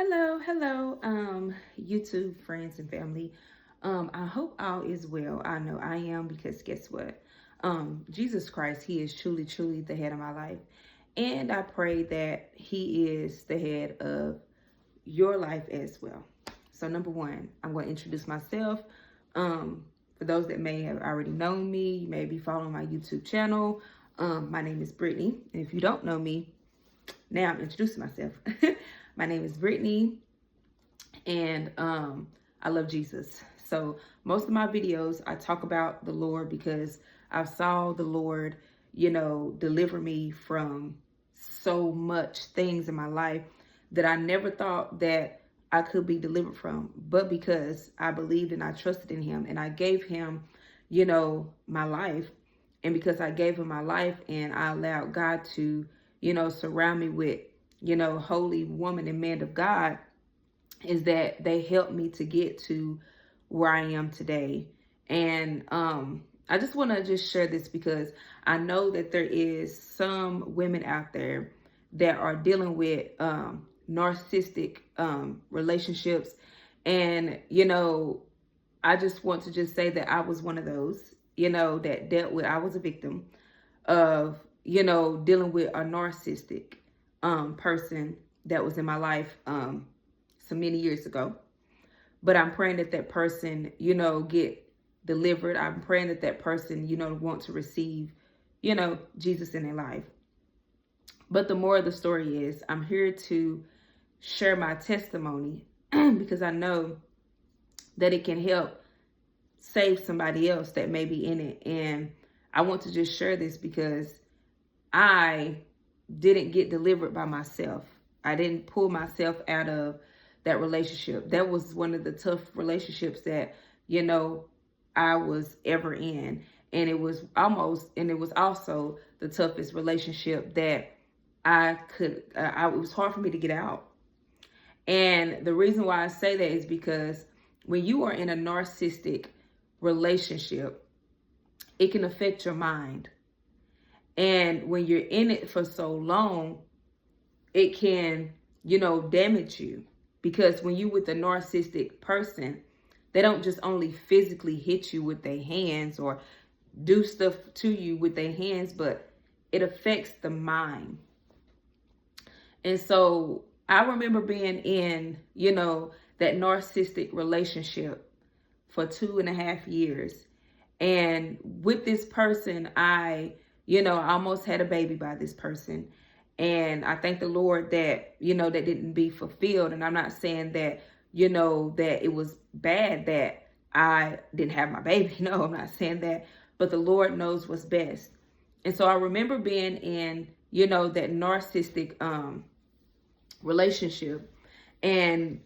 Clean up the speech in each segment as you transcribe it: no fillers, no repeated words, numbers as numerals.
Hello, YouTube friends and family. I hope all is well. I know I am because guess what? Jesus Christ, He is truly the head of my life. And I pray that He is the head of your life as well. So number one, I'm going to introduce myself. For those that may have already known me, you may be following my YouTube channel. My name is Brittany. And if you don't know me, now I'm introducing myself. My name is Brittany, and I love Jesus. So most of my videos, I talk about the Lord because I saw the Lord, deliver me from so much things in my life that I never thought that I could be delivered from. But because I believed and I trusted in Him and I gave Him, my life. And because I gave Him my life and I allowed God to, surround me with, holy woman and man of God, is that they helped me to get to where I am today. And I just want to just share this because I know that there is some women out there that are dealing with narcissistic relationships. And, I just want to just say that I was one of those, that dealt with, I was a victim of, dealing with a narcissistic person that was in my life so many years ago. But I'm praying that that person, get delivered. I'm praying that that person, want to receive, Jesus in their life. But the more of the story is, I'm here to share my testimony because I know that it can help save somebody else that may be in it. And I want to just share this because I didn't get delivered by myself. I didn't pull myself out of that relationship. That was one of the tough relationships that, I was ever in. And it was also the toughest relationship that it was hard for me to get out. And the reason why I say that is because when you are in a narcissistic relationship, it can affect your mind. And when you're in it for so long, it can, damage you. Because when you're with a narcissistic person, they don't just only physically hit you with their hands or do stuff to you with their hands, but it affects the mind. And so I remember being in, that narcissistic relationship for 2.5 years. And with this person, I almost had a baby by this person. And I thank the Lord that, that didn't be fulfilled. And I'm not saying that, that it was bad that I didn't have my baby. No, I'm not saying that. But the Lord knows what's best. And so I remember being in, that narcissistic relationship and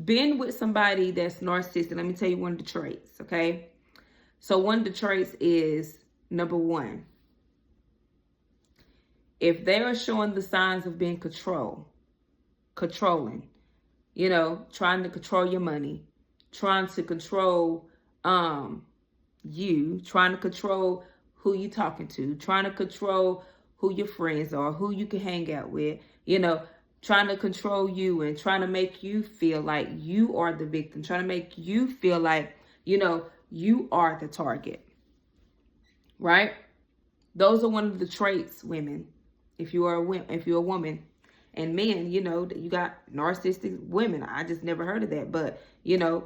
being with somebody that's narcissistic. Let me tell you one of the traits, okay? So one of the traits is, number one, if they are showing the signs of being controlling, trying to control your money, trying to control you, trying to control who you talking to, trying to control who your friends are, who you can hang out with, trying to control you and trying to make you feel like you are the victim, trying to make you feel like, you are the target, right? Those are one of the traits, women. If you're a woman, and men, you got narcissistic women. I just never heard of that, but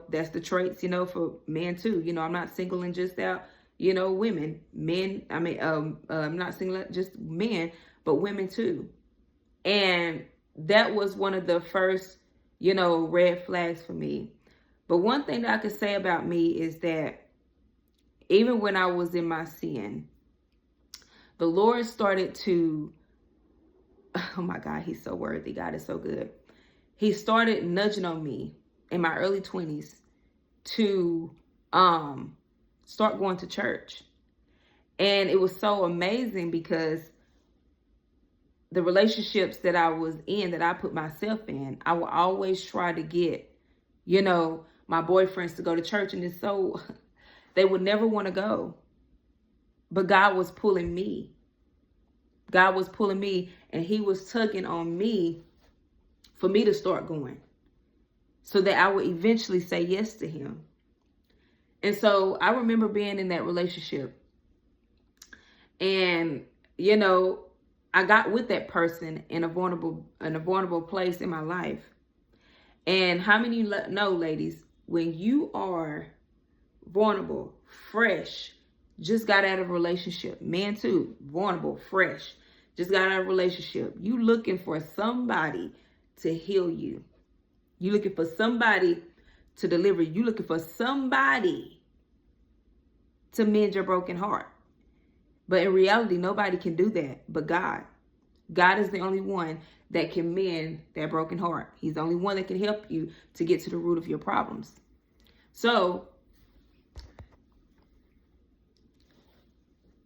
that's the traits, for men too. I'm not singling just out, women, men. I mean, I'm not singling out just men, but women too. And that was one of the first, red flags for me. But one thing that I could say about me is that even when I was in my sin, the Lord started to, oh my God, He's so worthy. God is so good. He started nudging on me in my early 20s to start going to church. And it was so amazing because the relationships that I was in, that I put myself in, I would always try to get, my boyfriends to go to church. And it's so, they would never want to go. But God was pulling me. God was pulling me, and He was tugging on me for me to start going. so that I would eventually say yes to him. And so I remember being in that relationship, and, you know, I got with that person in a vulnerable place in my life. And how many know, ladies, when you are vulnerable, fresh, just got out of a relationship, man too, vulnerable, fresh, just got out of a relationship, you looking for somebody to heal you. You looking for somebody to deliver you. You looking for somebody to mend your broken heart. But in reality, nobody can do that but God. God is the only one that can mend that broken heart. He's the only one that can help you to get to the root of your problems. So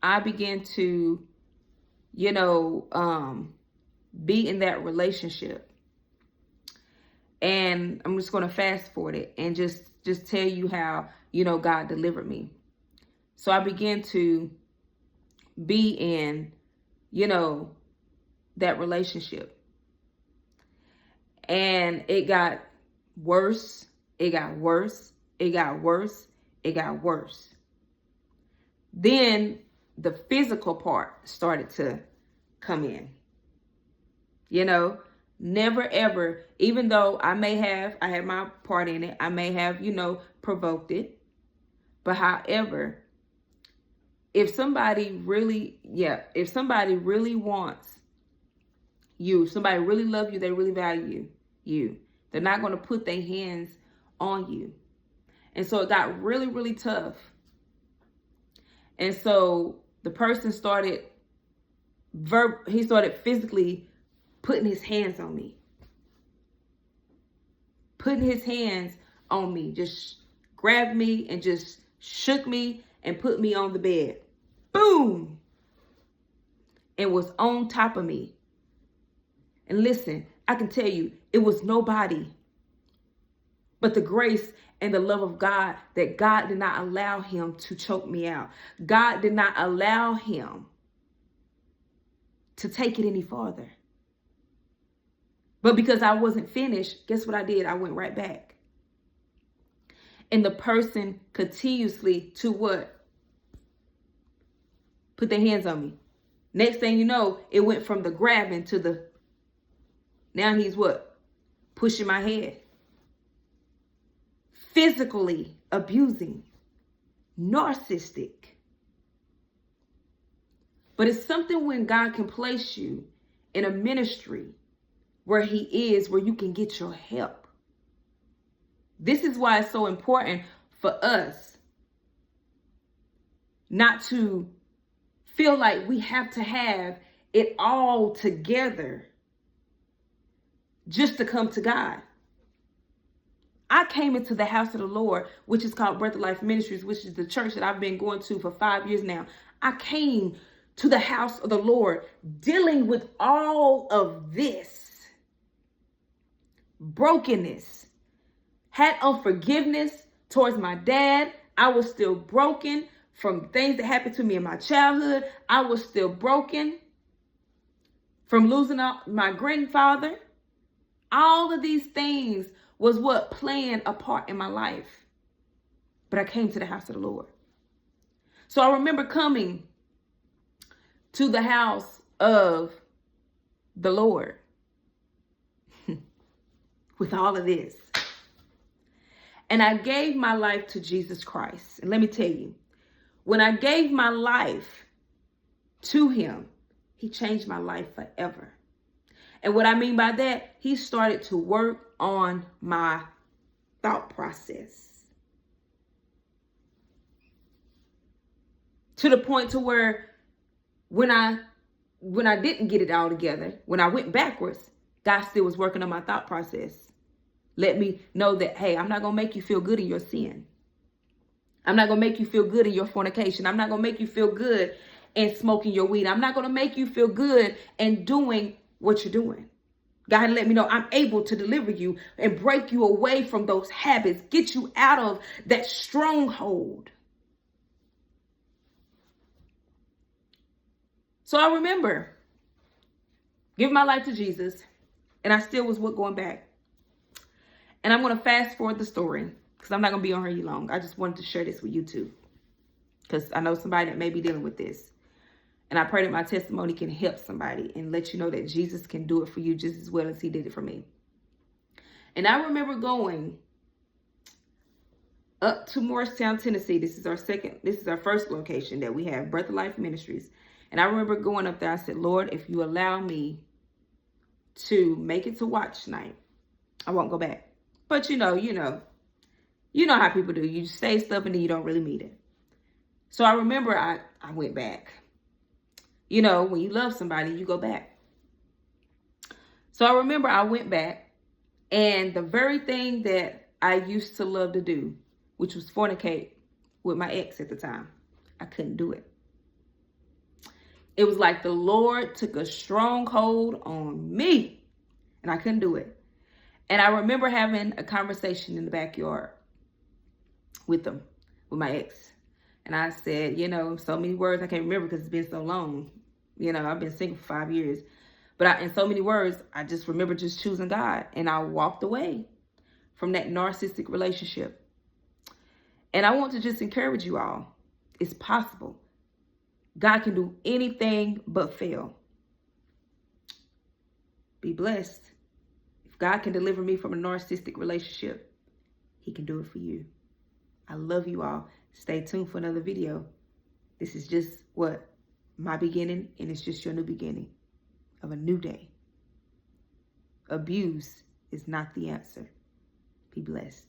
I began to, you know, be in that relationship. And I'm just going to fast forward it and just tell you how, you know, God delivered me. So I began to be in, you know, that relationship. And it got worse. It got worse. It got worse. It got worse. Then the physical part started to come in. You know, never ever, even though I had my part in it, I may have, you know, provoked it. But however, if somebody really wants you, if somebody really loves you, they really value you, they're not going to put their hands on you. And so it got really, really tough. And so the person started physically putting his hands on me. Putting his hands on me. Just grabbed me and just shook me and put me on the bed. Boom! And was on top of me. And listen, I can tell you, it was nobody but the grace and the love of God, that God did not allow him to choke me out. God did not allow him to take it any farther. But because I wasn't finished, guess what I did? I went right back. And the person continuously to what? Put their hands on me. Next thing you know, it went from the grabbing to the, now he's what? Pushing my head. Physically abusing. Narcissistic. But it's something when God can place you in a ministry where he is, where you can get your help. This is why it's so important for us not to feel like we have to have it all together just to come to God. I came into the house of the Lord, which is called Breath of Life Ministries, which is the church that I've been going to for 5 years now. I came to the house of the Lord dealing with all of this brokenness. Had unforgiveness towards my dad. I was still broken from things that happened to me in my childhood. I was still broken from losing my grandfather. All of these things was what playing a part in my life. But I came to the house of the Lord. So I remember coming to the house of the Lord with all of this. And I gave my life to Jesus Christ. And let me tell you, when I gave my life to him, he changed my life forever. And what I mean by that, he started to work on my thought process. To the point to where when I didn't get it all together, when I went backwards, God still was working on my thought process. Let me know that, hey, I'm not going to make you feel good in your sin. I'm not going to make you feel good in your fornication. I'm not going to make you feel good in smoking your weed. I'm not going to make you feel good in doing what you're doing. God let me know I'm able to deliver you and break you away from those habits, get you out of that stronghold. So I remember giving my life to Jesus, and I still was going back. And I'm going to fast forward the story because I'm not going to be on here long. I just wanted to share this with you too, because I know somebody that may be dealing with this. And I pray that my testimony can help somebody and let you know that Jesus can do it for you just as well as he did it for me. And I remember going up to Morristown, Tennessee. This is our first location that we have, Breath of Life Ministries. And I remember going up there. I said, Lord, if you allow me to make it to watch night, I won't go back. But you know how people do. You say stuff and then you don't really mean it. So I remember I went back. You know, when you love somebody, you go back. So I remember I went back, and the very thing that I used to love to do, which was fornicate with my ex at the time, I couldn't do it. It was like the Lord took a strong hold on me, and I couldn't do it. And I remember having a conversation in the backyard with my ex. And I said, so many words I can't remember because it's been so long. I've been single for 5 years. But in so many words, I just remember just choosing God. And I walked away from that narcissistic relationship. And I want to just encourage you all. It's possible. God can do anything but fail. Be blessed. If God can deliver me from a narcissistic relationship, he can do it for you. I love you all. Stay tuned for another video. This is just my beginning, and it's just your new beginning of a new day. Abuse is not the answer. Be blessed.